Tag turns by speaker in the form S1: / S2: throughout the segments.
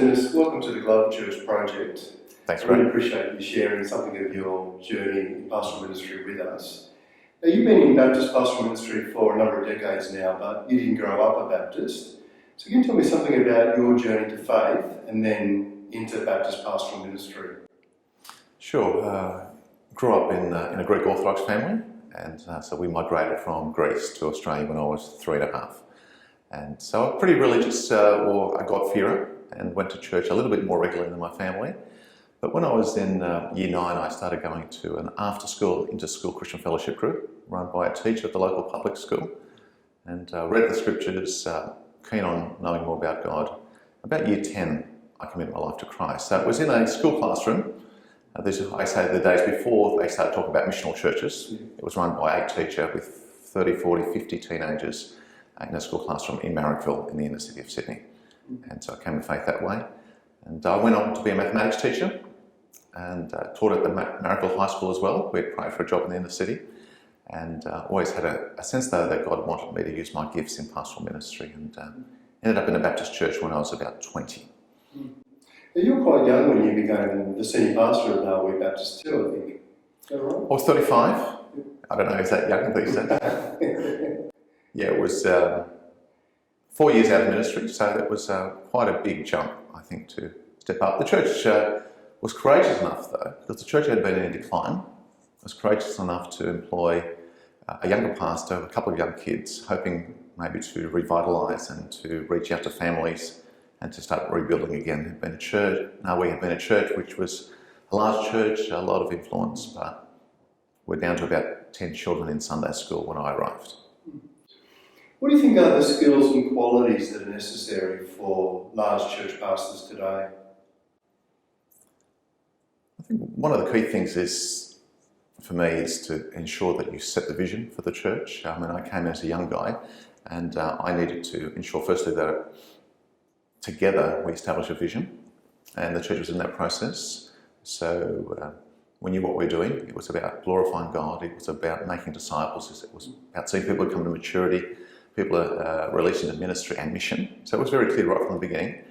S1: Gratsounas, welcome to the Global Church Project.
S2: Thanks,
S1: I
S2: Greg.
S1: really appreciate you sharing something of your journey in pastoral ministry with us. Now, you've been in Baptist pastoral ministry for a number of decades now, but you didn't grow up a Baptist. So can you tell me something about your journey to faith and then into Baptist pastoral ministry?
S2: Sure. Grew up in a Greek Orthodox family, and so we migrated from Greece to Australia when I was 3.5. And so I'm pretty religious, or a God-fearer, and went to church a little bit more regularly than my family. But when I was in year 9, I started going to an after-school, inter-school Christian fellowship group run by a teacher at the local public school, and read the scriptures, keen on knowing more about God. About year 10, I committed my life to Christ. So it was in a school classroom. I say the days before they started talking about missional churches. It was run by a teacher with 30, 40, 50 teenagers in a school classroom in Marrickville in the inner city of Sydney. And so I came to faith that way. And I went on to be a mathematics teacher and taught at the Marrickville High School as well. We had prayed for a job in the inner city, and always had a sense though that God wanted me to use my gifts in pastoral ministry, and ended up in a Baptist church when I was about 20.
S1: Now, you were quite young when you became the senior pastor of Narwee Baptist too, I think. Is that right?
S2: I was 35. I don't know, is that young these days? Yeah, it was 4 years out of ministry, so that was quite a big jump, I think, to step up. The church was courageous enough, though, because the church had been in decline. It was courageous enough to employ a younger pastor, a couple of young kids, hoping maybe to revitalise and to reach out to families and to start rebuilding again. It had been a church. We had been a church which was a large church, a lot of influence, but we're down to about 10 children in Sunday school when I arrived.
S1: What do you think are the skills and qualities that are necessary for large church pastors today?
S2: I think one of the key things for me is to ensure that you set the vision for the church. I mean, I came as a young guy, and I needed to ensure firstly that together we establish a vision, and the church was in that process. So we knew what we were doing. It was about glorifying God. It was about making disciples. It was about seeing people come to maturity. People are released into ministry and mission. So it was very clear right from the beginning,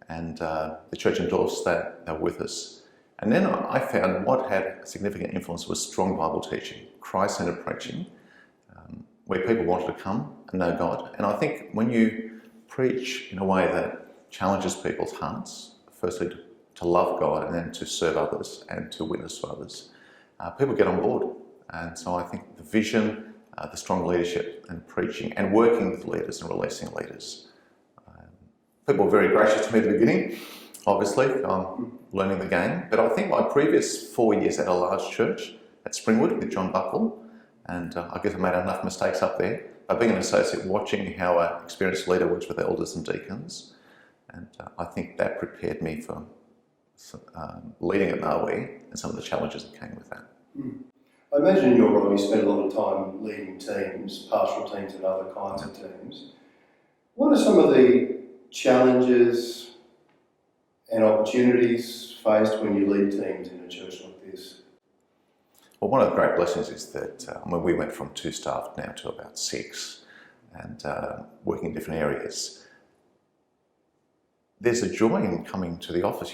S2: and the church endorsed that. They were with us. And then I found what had a significant influence was strong Bible teaching, Christ-centered preaching, where people wanted to come and know God. And I think when you preach in a way that challenges people's hearts, firstly to love God and then to serve others and to witness to others, people get on board. And so I think the vision, the strong leadership and preaching and working with leaders and releasing leaders. People were very gracious to me at the beginning, obviously. I'm learning the game. But I think my previous 4 years at a large church at Springwood with John Buckle, and I guess I made enough mistakes up there, but being an associate, watching how an experienced leader works with elders and deacons, and I think that prepared me for leading at Narwee and some of the challenges that came with that.
S1: I imagine in your role you spend a lot of time leading teams, pastoral teams and other kinds of teams. What are some of the challenges and opportunities faced when you lead teams in a church like this?
S2: Well, one of the great blessings is that we went from 2 staff now to about 6, and working in different areas. There's a joy in coming to the office.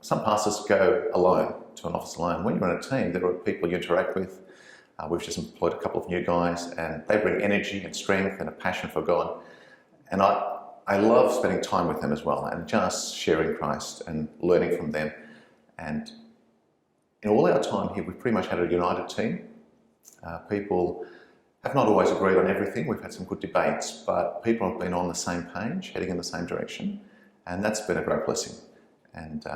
S2: Some pastors go alone to an office alone. When you're in a team, there are people you interact with. We've just employed a couple of new guys, and they bring energy and strength and a passion for God. And I love spending time with them as well, and just sharing Christ and learning from them. And in all our time here, we've pretty much had a united team. People have not always agreed on everything. We've had some good debates, but people have been on the same page, heading in the same direction, and that's been a great blessing. And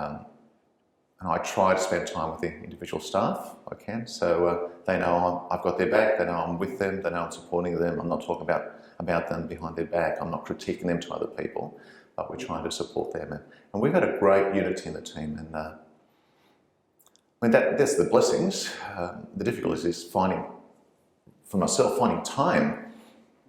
S2: I try to spend time with the individual staff if I can, so they know I've got their back, they know I'm with them, they know I'm supporting them. I'm not talking about them behind their back, I'm not critiquing them to other people, but we're trying to support them. And we've had a great unity in the team, and that's the blessings. The difficulties is finding time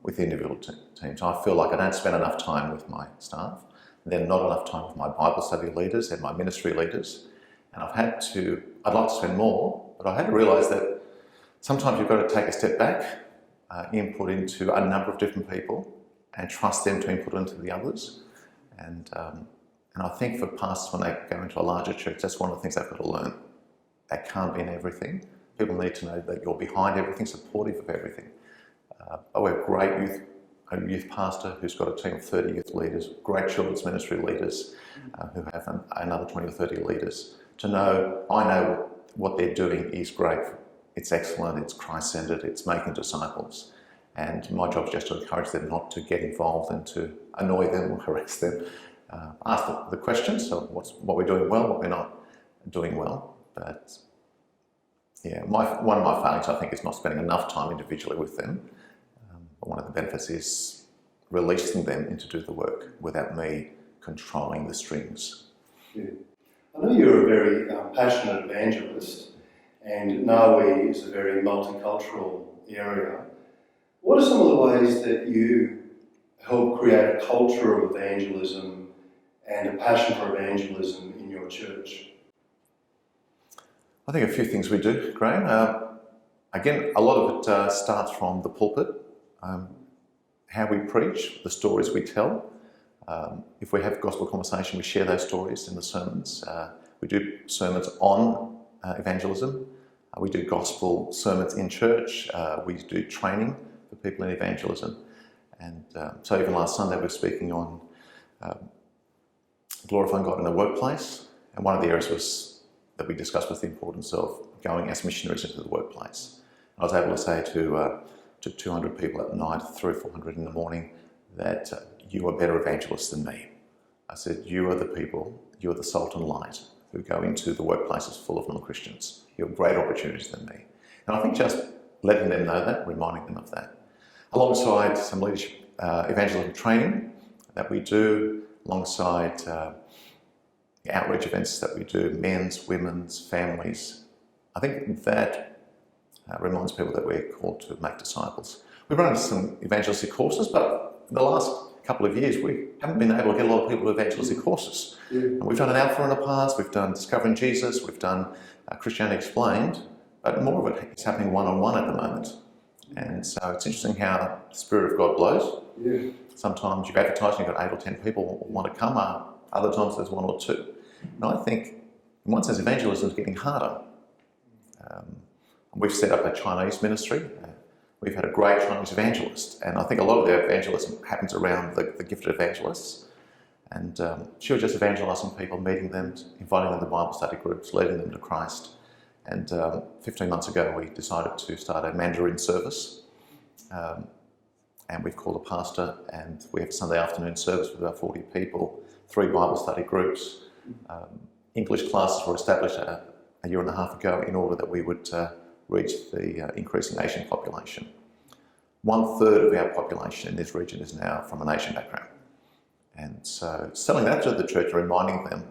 S2: with the individual teams. I feel like I don't spend enough time with my staff, and then not enough time with my Bible study leaders and my ministry leaders. And I'd like to spend more, but I had to realise that sometimes you've got to take a step back, input into a number of different people and trust them to input into the others. And And I think for pastors, when they go into a larger church, that's one of the things they've got to learn. They can't be in everything. People need to know that you're behind everything, supportive of everything. We have a youth pastor who's got a team of 30 youth leaders, great children's ministry leaders who have another 20 or 30 leaders. I know what they're doing is great. It's excellent, it's Christ-centred, it's making disciples. And my job is just to encourage them not to get involved and to annoy them or harass them. Ask the questions of what we're doing well, what we're not doing well. But yeah, one of my failings, I think, is not spending enough time individually with them. But one of the benefits is releasing them in to do the work without me controlling the strings.
S1: Yeah. I know you're a very passionate evangelist, and Narwee is a very multicultural area. What are some of the ways that you help create a culture of evangelism and a passion for evangelism in your church?
S2: I think a few things we do, Graham. Again, a lot of it starts from the pulpit, how we preach, the stories we tell. If we have gospel conversation, we share those stories in the sermons. We do sermons on evangelism. We do gospel sermons in church. We do training for people in evangelism. And so even last Sunday, we were speaking on glorifying God in the workplace. And one of the areas that we discussed was the importance of going as missionaries into the workplace. I was able to say to 200 people at night, 300 or 400 in the morning, that you are better evangelists than me. I said, you are the people, you are the salt and light who go into the workplaces full of non-Christians. You have greater opportunities than me. And I think just letting them know that, reminding them of that. Alongside some leadership evangelism training that we do, alongside outreach events that we do, men's, women's, families, I think that reminds people that we're called to make disciples. We've run some evangelistic courses, but in the last couple of years we haven't been able to get a lot of people to evangelistic courses. Yeah. And we've done an Alpha in the past, we've done Discovering Jesus, we've done Christianity Explained, but more of it is happening one-on-one at the moment. And so it's interesting how the Spirit of God blows. Yeah. Sometimes you've advertised and you've got 8 or 10 people who want to come, other times there's 1 or 2. And I think, in one sense, evangelism is getting harder. We've set up a Chinese ministry. We've had a great Chinese evangelist, and I think a lot of the evangelism happens around the gifted evangelists. And she was just evangelising people, meeting them, inviting them to Bible study groups, leading them to Christ. And 15 months ago, we decided to start a Mandarin service. And we've called a pastor, and we have a Sunday afternoon service with about 40 people, 3 Bible study groups. English classes were established a year and a half ago in order that we would reach the increasing Asian population. 1/3 of our population in this region is now from an Asian background. And so selling that to the church, reminding them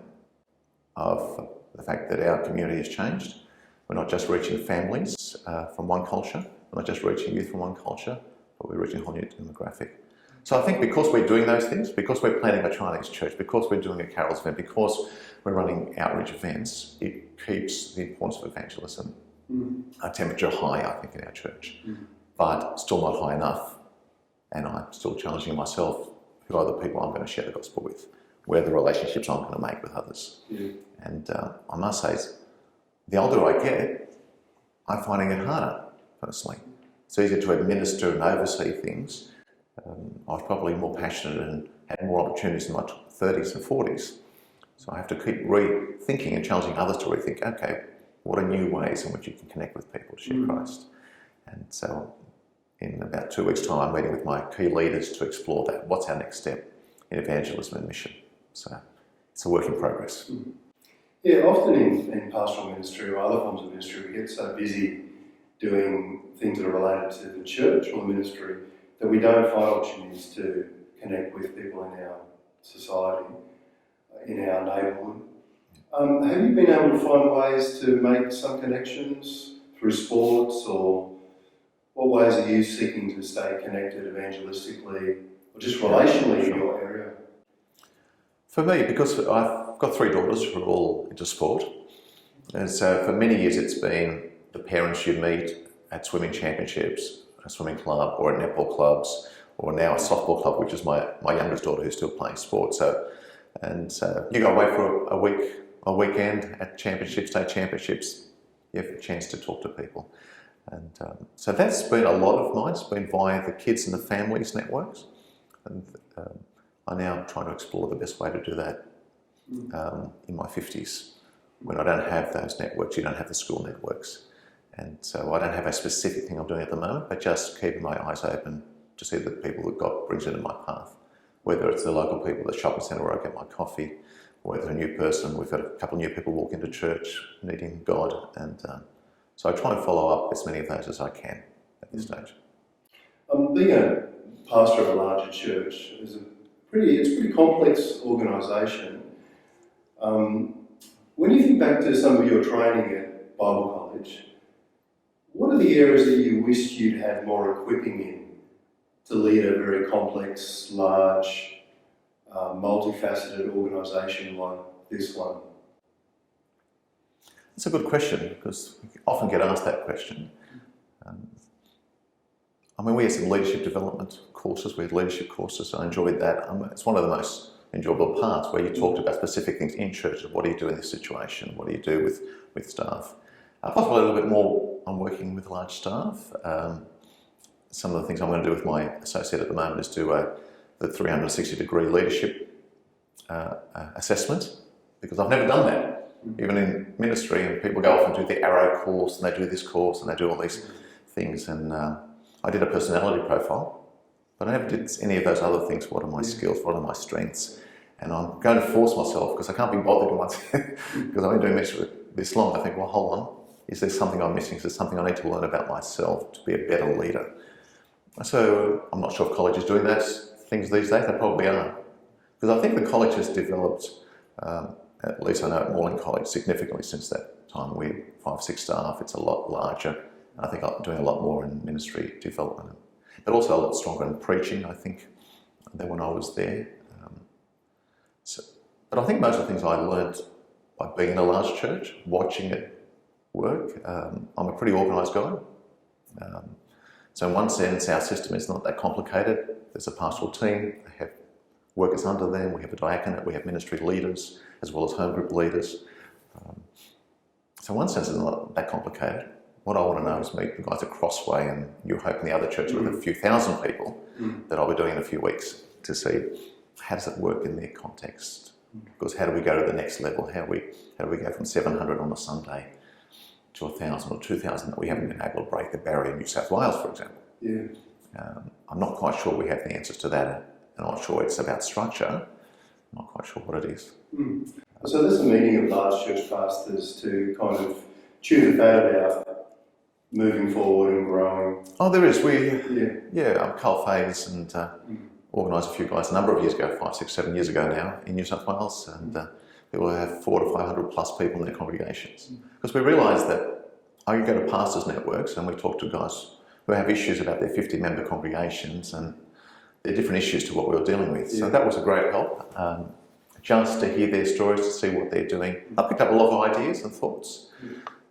S2: of the fact that our community has changed. We're not just reaching families from one culture, we're not just reaching youth from one culture, but we're reaching a whole new demographic. So I think because we're doing those things, because we're planning a Chinese church, because we're doing a carols event, because we're running outreach events, it keeps the importance of evangelism a temperature high, I think, in our church. But still not high enough. And I'm still challenging myself, who are the people I'm going to share the gospel with? Where are the relationships I'm going to make with others? Yeah. And I must say, the older I get, I'm finding it harder, personally. It's easier to administer and oversee things. I was probably more passionate and had more opportunities in my 30s and 40s. So I have to keep rethinking and challenging others to rethink, okay, what are new ways in which you can connect with people to share Christ? And so in about 2 weeks' time, I'm meeting with my key leaders to explore that. What's our next step in evangelism and mission? So it's a work in progress.
S1: Yeah, often in pastoral ministry or other forms of ministry, we get so busy doing things that are related to the church or the ministry that we don't find opportunities to connect with people in our society, in our neighbourhood. Have you been able to find ways to make some connections through sports, or what ways are you seeking to stay connected evangelistically or just relationally in your area?
S2: For me, because I've got 3 daughters who are all into sport, and so for many years it's been the parents you meet at swimming championships, a swimming club, or at netball clubs, or now a softball club, which is my youngest daughter who's still playing sport. So And so you go away for a weekend at championships, state championships, you have a chance to talk to people. And so that's been a lot of mine. It's been via the kids and the families networks. And I now try to explore the best way to do that in my 50s, when I don't have those networks. You don't have the school networks. And so I don't have a specific thing I'm doing at the moment, but just keeping my eyes open to see the people that God brings into my path. Whether it's the local people at the shopping centre where I get my coffee, or whether a new person. We've had a couple of new people walk into church needing God, and so I try and follow up as many of those as I can at this stage.
S1: Being a pastor of a larger church is a pretty complex organisation. When you think back to some of your training at Bible College, what are the areas that you wished you'd had more equipping in to lead a very complex, large, multifaceted organisation like this one?
S2: It's a good question, because we often get asked that question. We had some leadership development courses. We had leadership courses. I enjoyed that. It's one of the most enjoyable parts, where you talked about specific things in church. What do you do in this situation? What do you do with staff? Possibly a little bit more on working with large staff. Some of the things I'm going to do with my associate at the moment is do the 360-degree leadership assessment, because I've never done that. Even in ministry, and people go off and do the Arrow course, and they do this course, and they do all these things. And I did a personality profile, but I never did any of those other things. What are my skills? What are my strengths? And I'm going to force myself, because I can't be bothered once, because I've been doing ministry this long. I think, well, hold on. Is there something I'm missing? Is there something I need to learn about myself to be a better leader? So I'm not sure if college is doing those things these days. They probably are. Because I think the college has developed, at least I know at Morling College, significantly since that time. We had 5, 6 staff. It's a lot larger. And I think I'm doing a lot more in ministry development, but also a lot stronger in preaching, I think, than when I was there. But I think most of the things I learned by being in a large church, watching it work. I'm a pretty organised guy. So in one sense, our system is not that complicated. There's a pastoral team, they have workers under them, we have a diaconate, we have ministry leaders, as well as home group leaders. So in one sense, it's not that complicated. What I want to know is meet the guys at Crossway and New Hope and the other churches with a few thousand people that I'll be doing in a few weeks, to see how does it work in their context. Because how do we go to the next level? How do we go from 700 on a Sunday to 1,000 or 2,000 that we haven't been able to break the barrier in New South Wales, for example? I'm not quite sure we have the answers to that. I'm not sure it's about structure. I'm not quite sure what it is.
S1: So there's a meeting of large church pastors to kind of chew the fat about moving forward and growing. Oh, there is. Carl Fays and organised a few guys a number of years ago, 5, 6, 7 years ago now, in New South Wales, and people have 400 to 500 plus people in their congregations. Because we realised that I could go to pastors' networks and we talk to guys who have issues about their 50-member congregations, and they're different issues to what we were dealing with. So that was a great help, just to hear their stories, to see what they're doing. I picked up a lot of ideas and thoughts.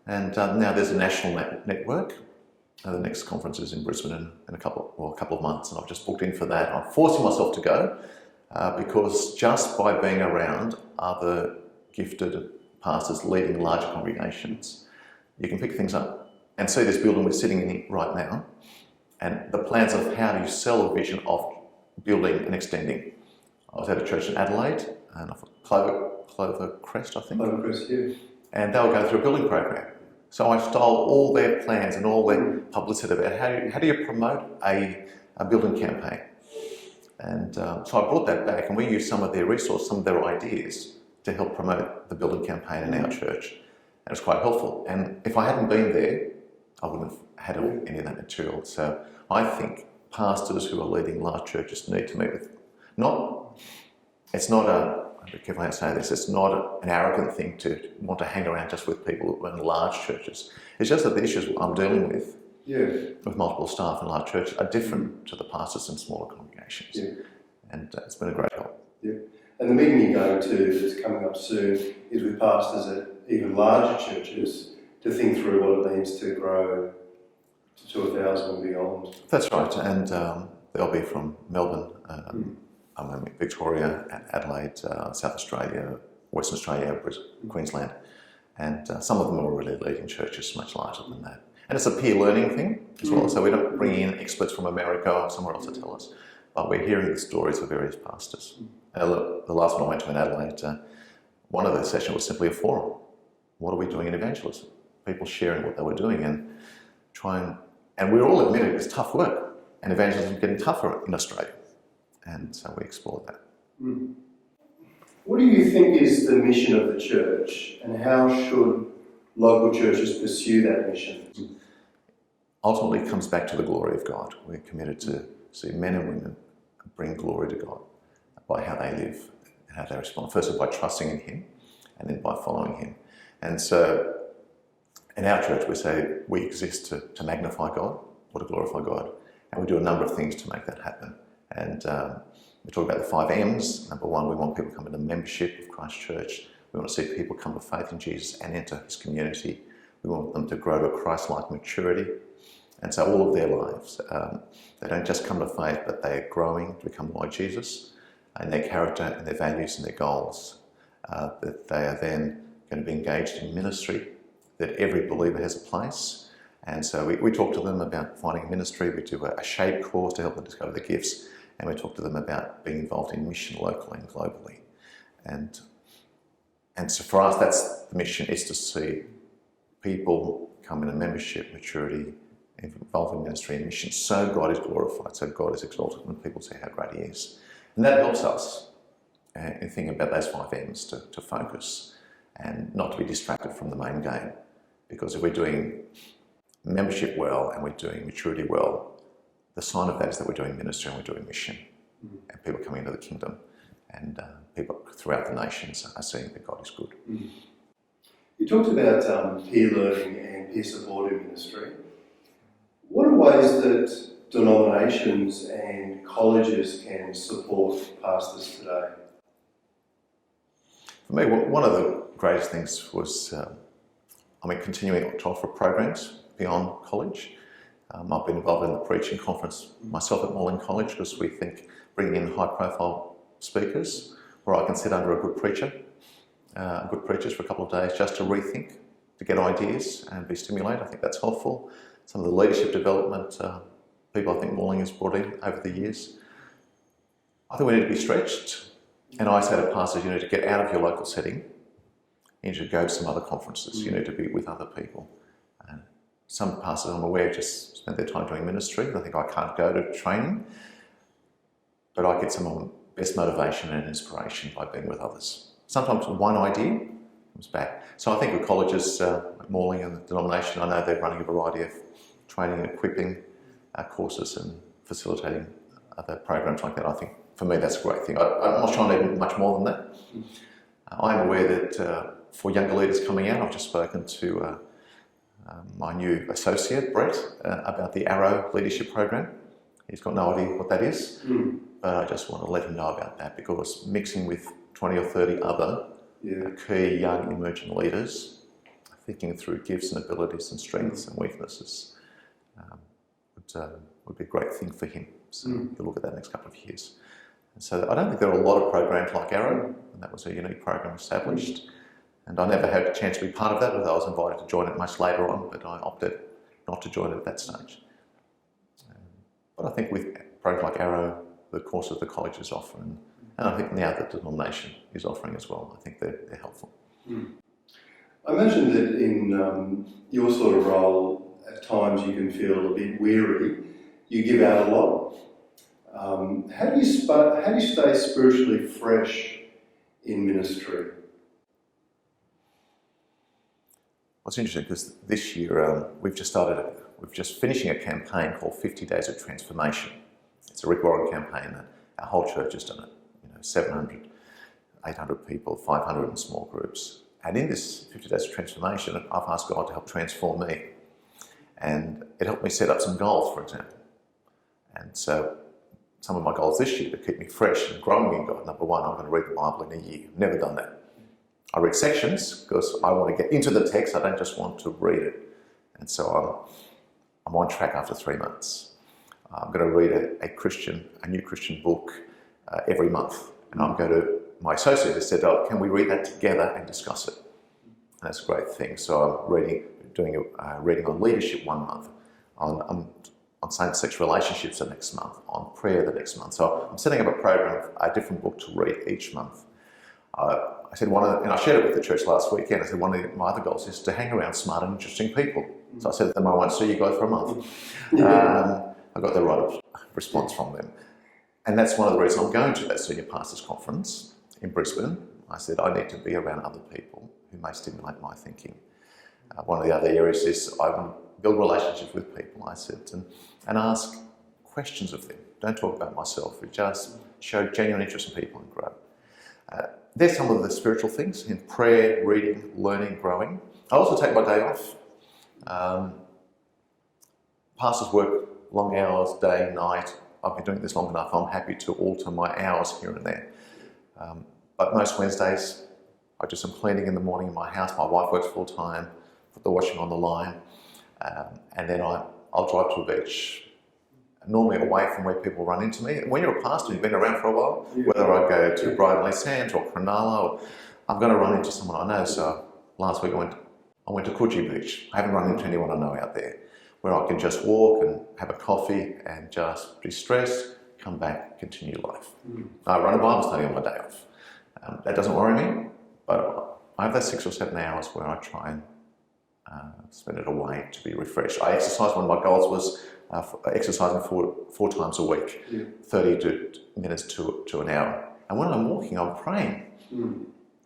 S1: And now there's a national network. The next conference is in Brisbane in a couple of months, and I've just booked in for that. I'm forcing myself to go because just by being around other gifted pastors leading larger congregations, you can pick things up and see this building we're sitting in right now, and the plans of how do you sell a vision of building and extending. I was at a church in Adelaide, and Clover Crest, I think. Clover Crest, yeah.
S2: And they were going through a building program. So I stole all their plans and all their publicity about how do you promote a building campaign. And so I brought that back, and we used some of their resources, some of their ideas to help promote the building campaign in our church. And it's quite helpful. And if I hadn't been there, I wouldn't have had any of that material. So I think pastors who are leading large churches need to meet with, it's not I'll be careful how to say this, it's not an arrogant thing to want to hang around just with people who are in large churches. It's just that the issues I'm dealing with multiple staff in large churches are different to the pastors in smaller congregations. And it's been a great help.
S1: And the meeting you're going to that's coming up soon is with pastors at even larger churches to think through what it means to grow to 1,000 and beyond.
S2: That's right, and they'll be from Melbourne, I'm in Victoria, Adelaide, South Australia, Western Australia, Queensland, and some of them are really leading churches much larger than that. And it's a peer learning thing as well, so we don't bring in experts from America or somewhere else to tell us, but we're hearing the stories of various pastors. The last one I went to in Adelaide, one of the sessions was simply a forum. What are we doing in evangelism? People sharing what they were doing and we all admitted it's tough work, and evangelism is getting tougher in Australia. And so we explored that.
S1: What do you think is the mission of the church, and how should local churches pursue that mission?
S2: Ultimately, it comes back to the glory of God. We're committed to see men and women bring glory to God by how they live and how they respond. Firstly, by trusting in Him, and then by following Him. And so, in our church, we say we exist to magnify God, or to glorify God, and we do a number of things to make that happen. And we talk about the 5 M's. Number 1, we want people to come into membership of Christ Church. We want to see people come to faith in Jesus and enter His community. We want them to grow to a Christ-like maturity. And so all of their lives, they don't just come to faith, but they're growing to become like Jesus in their character and their values and their goals. That they are then going to be engaged in ministry, that every believer has a place. And so we talk to them about finding a ministry. We do a SHAPE course to help them discover their gifts. And we talk to them about being involved in mission locally and globally. And so for us, that's the mission, is to see people come into membership, maturity, involved in ministry and mission, so God is glorified, so God is exalted, and people see how great He is. And that helps us in thinking about those 5 M's to focus and not to be distracted from the main game. Because if we're doing membership well and we're doing maturity well, the sign of that is that we're doing ministry and we're doing mission, and people coming into the kingdom, and people throughout the nations are seeing that God is good.
S1: You talked about peer learning and peer support in ministry. What are ways that denominations and colleges can support pastors today?
S2: For me, one of the greatest things was, continuing to offer programs beyond college. I've been involved in the preaching conference myself at Morling College, because we think bringing in high-profile speakers where I can sit under a good preachers for a couple of days just to rethink, to get ideas and be stimulated. I think that's helpful. Some of the leadership development people I think Morling has brought in over the years. I think we need to be stretched. And I say to pastors, you need to get out of your local setting. You need to go to some other conferences. You need to be with other people. And some pastors I'm aware just spend their time doing ministry. I think I can't go to training, but I get some of my best motivation and inspiration by being with others. Sometimes one idea comes back. So I think with colleges, like Morling and the denomination, I know they're running a variety of training and equipping courses and facilitating other programs like that. I think for me that's a great thing. I'm not trying to do much more than that. I'm aware that for younger leaders coming out, I've just spoken to my new associate, Brett, about the Arrow Leadership Program. He's got no idea what that is, but I just want to let him know about that, because mixing with 20 or 30 other key young emerging leaders, thinking through gifts and abilities and strengths and weaknesses would be a great thing for him. So you'll look at that next couple of years. And so I don't think there are a lot of programs like Arrow, and that was a unique program established. And I never had a chance to be part of that, although I was invited to join it much later on, but I opted not to join it at that stage. But I think with programs like Arrow, the courses the college is offering, and I think now the denomination is offering as well, I think they're helpful.
S1: I imagine that in your sort of role, at times you can feel a bit weary. You give out a lot. How do you stay spiritually fresh in ministry?
S2: Well, it's interesting because this year we've just finishing a campaign called 50 Days of Transformation. It's a Rick Warren campaign that our whole church has done it. 700, 800 people, 500 in small groups. And in this 50 Days of Transformation, I've asked God to help transform me. And it helped me set up some goals, for example. And so some of my goals this year to keep me fresh and growing in God. Number one, I'm going to read the Bible in a year. Never done that. I read sections because I want to get into the text. I don't just want to read it. And so I'm on track after 3 months. I'm going to read a new Christian book every month. And my associate has said, oh, can we read that together and discuss it? And that's a great thing. So I'm doing a reading on leadership one month, on same-sex relationships the next month, on prayer the next month. So I'm setting up a program of a different book to read each month. I said and I shared it with the church last weekend. I said one of my other goals is to hang around smart and interesting people. So I said to them, I won't see you guys for a month. I got the right response from them. And that's one of the reasons I'm going to that senior pastors conference in Brisbane. I said I need to be around other people who may stimulate my thinking. One of the other areas is I want to build relationships with people, I said, and ask questions of them. Don't talk about myself. Just show genuine interest in people and grow. There's some of the spiritual things in prayer, reading, learning, growing. I also take my day off. Pastors work long hours, day, night. I've been doing this long enough. I'm happy to alter my hours here and there. But most Wednesdays, I do some cleaning in the morning in my house. My wife works full time, put the washing on the line, and then I'll drive to a beach. Normally away from where people run into me. When you're a pastor, you've been around for a while, whether I go to Brighton Sands or Cronulla, or I'm going to run into someone I know. So last week I went to Coogee Beach. I haven't run into anyone I know out there, where I can just walk and have a coffee and just de-stress, come back, continue life. I run a Bible study on my day off. That doesn't worry me, but I have those 6 or 7 hours where I try and spend it away to be refreshed. I exercise. One of my goals was exercising four times a week, 30 minutes to an hour. And when I'm walking, I'm praying.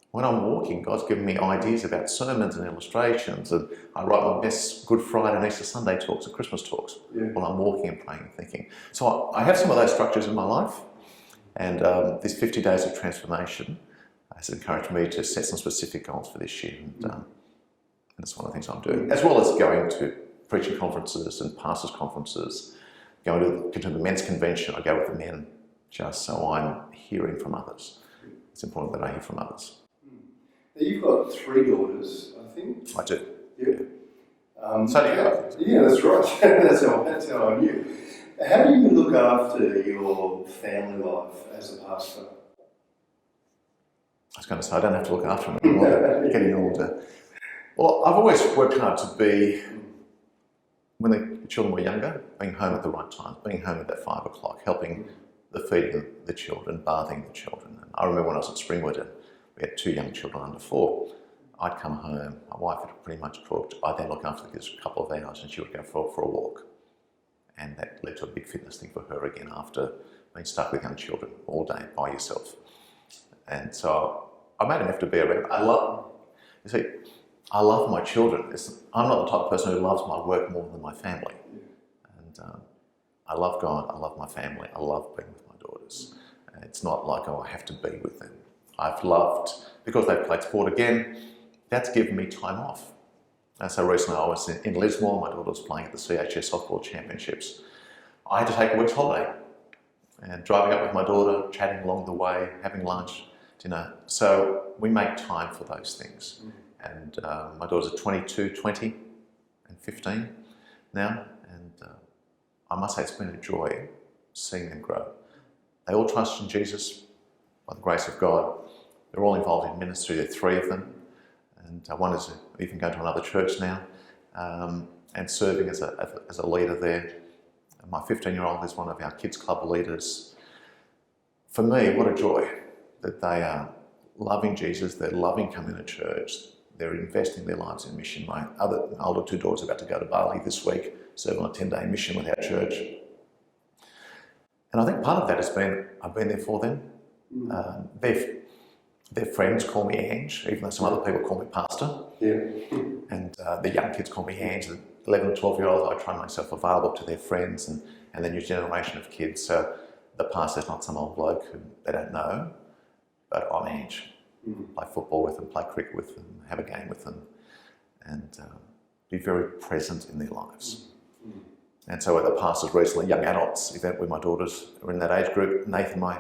S2: When I'm walking, God's given me ideas about sermons and illustrations, and I write my best Good Friday and Easter Sunday talks and Christmas talks while I'm walking and praying and thinking. So I have some of those structures in my life, and this 50 days of transformation has encouraged me to set some specific goals for this year, and that's one of the things I'm doing, as well as going to preaching conferences and pastors' conferences, going to the men's convention. I go with the men just so I'm hearing from others. It's important that I hear from others.
S1: Now you've got 3 daughters, I think.
S2: I do.
S1: Yeah.
S2: So do you, I think.
S1: Yeah, that's right. that's how I knew. How do you look after your family life as a pastor?
S2: I was going to say I don't have to look after them anymore. They're getting older. Well, I've always worked hard to be, when the children were younger, being home at the right time, being home at that 5 o'clock, helping feeding the children, bathing the children. And I remember when I was at Springwood and we had 2 young children under 4. I'd come home, my wife had pretty much cooked. I'd then look after the kids for a couple of hours and she would go for a walk. And that led to a big fitness thing for her again after being stuck with young children all day by yourself. And so I made an effort to be around. I love my children. I'm not the type of person who loves my work more than my family. And I love God, I love my family, I love being with my daughters. It's not like, I have to be with them. I've loved, because they've played sport again, that's given me time off. And so recently I was in Lismore, my daughter was playing at the CHS Softball Championships. I had to take a week's holiday and driving up with my daughter, chatting along the way, having lunch, dinner. So we make time for those things. And my daughters are 22, 20 and 15 now. And I must say it's been a joy seeing them grow. They all trust in Jesus by the grace of God. They're all involved in ministry. There are 3 of them. And one is even going to another church now and serving as a leader there. And my 15-year-old is one of our kids club leaders. For me, what a joy that they are loving Jesus, they're loving coming to church, they're investing their lives in mission. My older 2 daughters are about to go to Bali this week, serve on a 10-day mission with our church. And I think part of that has been, I've been there for them. Their friends call me Ange, even though some other people call me Pastor. And the young kids call me Ange. The 11 and 12-year-olds, I try and make myself available to their friends and the new generation of kids. So the pastor's not some old bloke who they don't know, but I'm Ange. Play football with them, play cricket with them, have a game with them, and be very present in their lives. And so at the pastor's recently young adults event where my daughters are in that age group, Nathan, my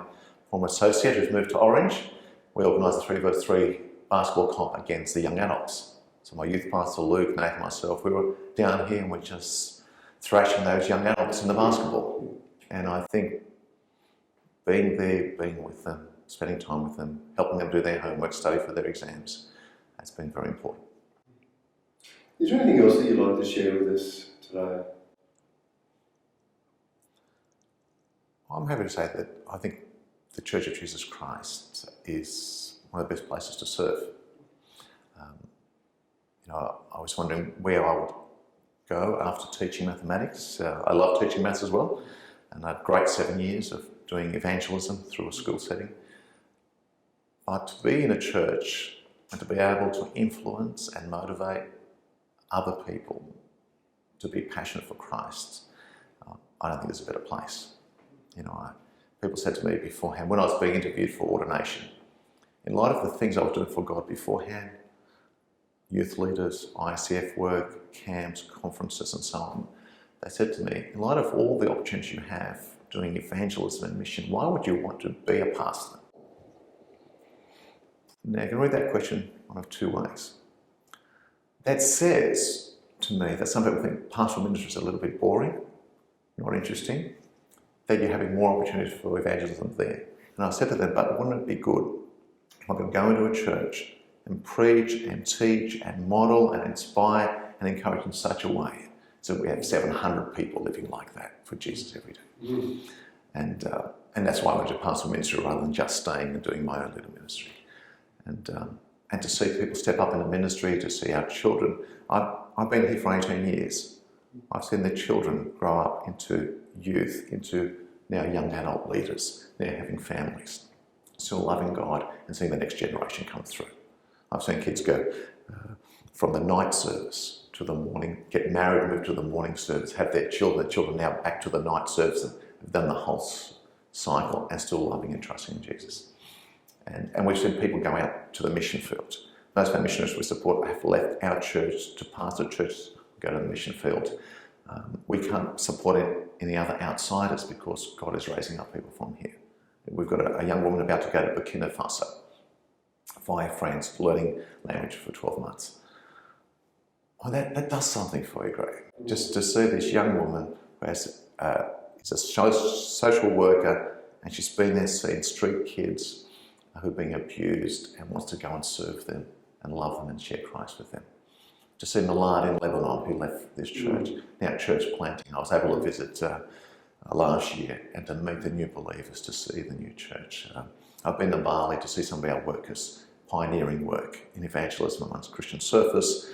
S2: former associate who's moved to Orange, we organised a 3v3 basketball comp against the young adults. So my youth pastor, Luke, Nathan, myself, we were down here and we're just thrashing those young adults in the basketball. And I think being there, being with them, spending time with them, helping them do their homework, study for their exams. That's been very important.
S1: Is there anything else that you'd like to share with us today?
S2: I'm happy to say that I think the Church of Jesus Christ is one of the best places to serve. I was wondering where I would go after teaching mathematics. I love teaching maths as well, and I had a great 7 years of doing evangelism through a school setting. But to be in a church and to be able to influence and motivate other people to be passionate for Christ, I don't think there's a better place. People said to me beforehand, when I was being interviewed for ordination, in light of the things I was doing for God beforehand, youth leaders, ICF work, camps, conferences and so on, they said to me, in light of all the opportunities you have doing evangelism and mission, why would you want to be a pastor? Now, you can read that question one of two ways. That says to me that some people think pastoral ministry is a little bit boring, not interesting, that you're having more opportunities for evangelism there. And I said to them, but wouldn't it be good if I could go into a church and preach and teach and model and inspire and encourage in such a way so that we have 700 people living like that for Jesus every day. And that's why I went to pastoral ministry rather than just staying and doing my own little ministry. And to see people step up in the ministry, to see our children. I've been here for 18 years. I've seen the children grow up into youth, into now young adult leaders, now having families, still loving God and seeing the next generation come through. I've seen kids go from the night service to the morning, get married, move to the morning service, have their children now back to the night service and have done the whole cycle and still loving and trusting in Jesus. And we've seen people go out to the mission field. Most of our missionaries we support have left our church to pastor churches, go to the mission field. We can't support any other outsiders because God is raising up people from here. We've got a young woman about to go to Burkina Faso via France, learning language for 12 months. Well, that does something for you, Greg. Just to see this young woman who is a social worker and she's been there seeing street kids who are being abused and wants to go and serve them and love them and share Christ with them. To see Milad in Lebanon who left this church, now church planting. I was able to visit last year and to meet the new believers, to see the new church. I've been to Bali to see some of our workers pioneering work in evangelism amongst Christian surfers,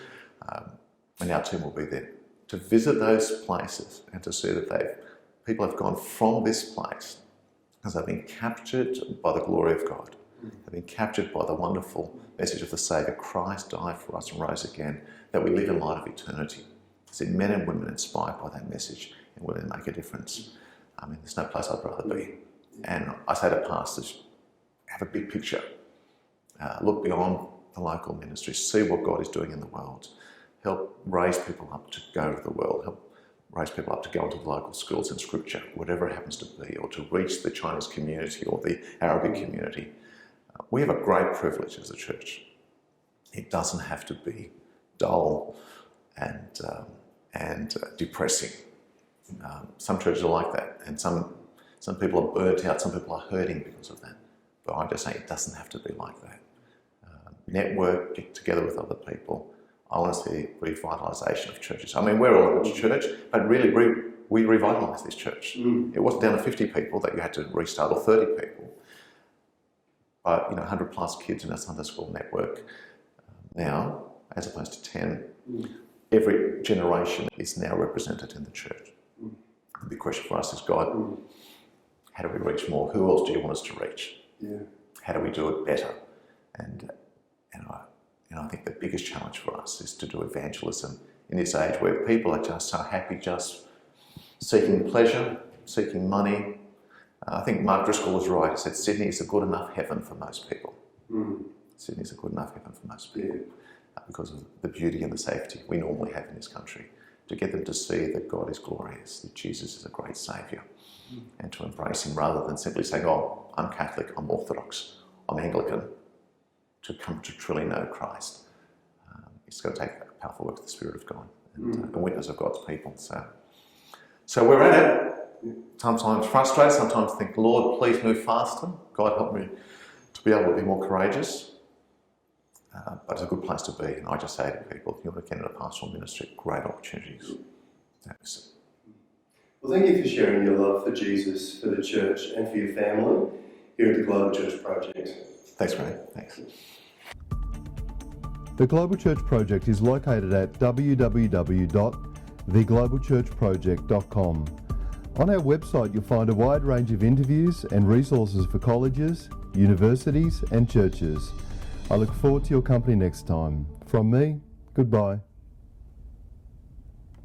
S2: and our team will be there to visit those places and to see that people have gone from this place because they've been captured by the glory of God. They've been captured by the wonderful message of the Saviour. Christ died for us and rose again, that we live in light of eternity. See men and women inspired by that message and willing to make a difference. There's no place I'd rather be. And I say to pastors, have a big picture. Look beyond the local ministry. See what God is doing in the world. Help raise people up to go to the world. Help raise people up to go into the local schools and scripture, whatever it happens to be, or to reach the Chinese community or the Arabic community. We have a great privilege as a church. It doesn't have to be dull and depressing. Some churches are like that, and some people are burnt out, some people are hurting because of that. But I'm just saying it doesn't have to be like that. Network, get together with other people. I want to see revitalisation of churches. We're all a church, but really we revitalised this church. It wasn't down to 50 people that you had to restart, or 30 people. But 100 plus kids in our Sunday school network now, as opposed to 10. Every generation is now represented in the church. The big question for us is, God, how do we reach more? Who else do you want us to reach?
S1: Yeah.
S2: How do we do it better? And I think the biggest challenge for us is to do evangelism in this age where people are just so happy, just seeking pleasure, seeking money. I think Mark Driscoll was right. He said Sydney is a good enough heaven for most people. Sydney is a good enough heaven for most people because of the beauty and the safety we normally have in this country. To get them to see that God is glorious, that Jesus is a great saviour, and to embrace him rather than simply saying, oh, I'm Catholic, I'm Orthodox, I'm Anglican, to come to truly know Christ. It's going to take a powerful work of the Spirit of God and a witness of God's people. So we're at it. sometimes frustrated, sometimes think, Lord, please move faster. God, help me to be able to be more courageous. But it's a good place to be. And I just say to people, if you want to get into pastoral ministry, great opportunities. Thanks.
S1: Well, thank you for sharing your love for Jesus, for the church, and for your family here at the Global Church Project.
S2: Thanks, Ray. Thanks.
S3: The Global Church Project is located at www.theglobalchurchproject.com. On our website, you'll find a wide range of interviews and resources for colleges, universities, and churches. I look forward to your company next time. From me, goodbye.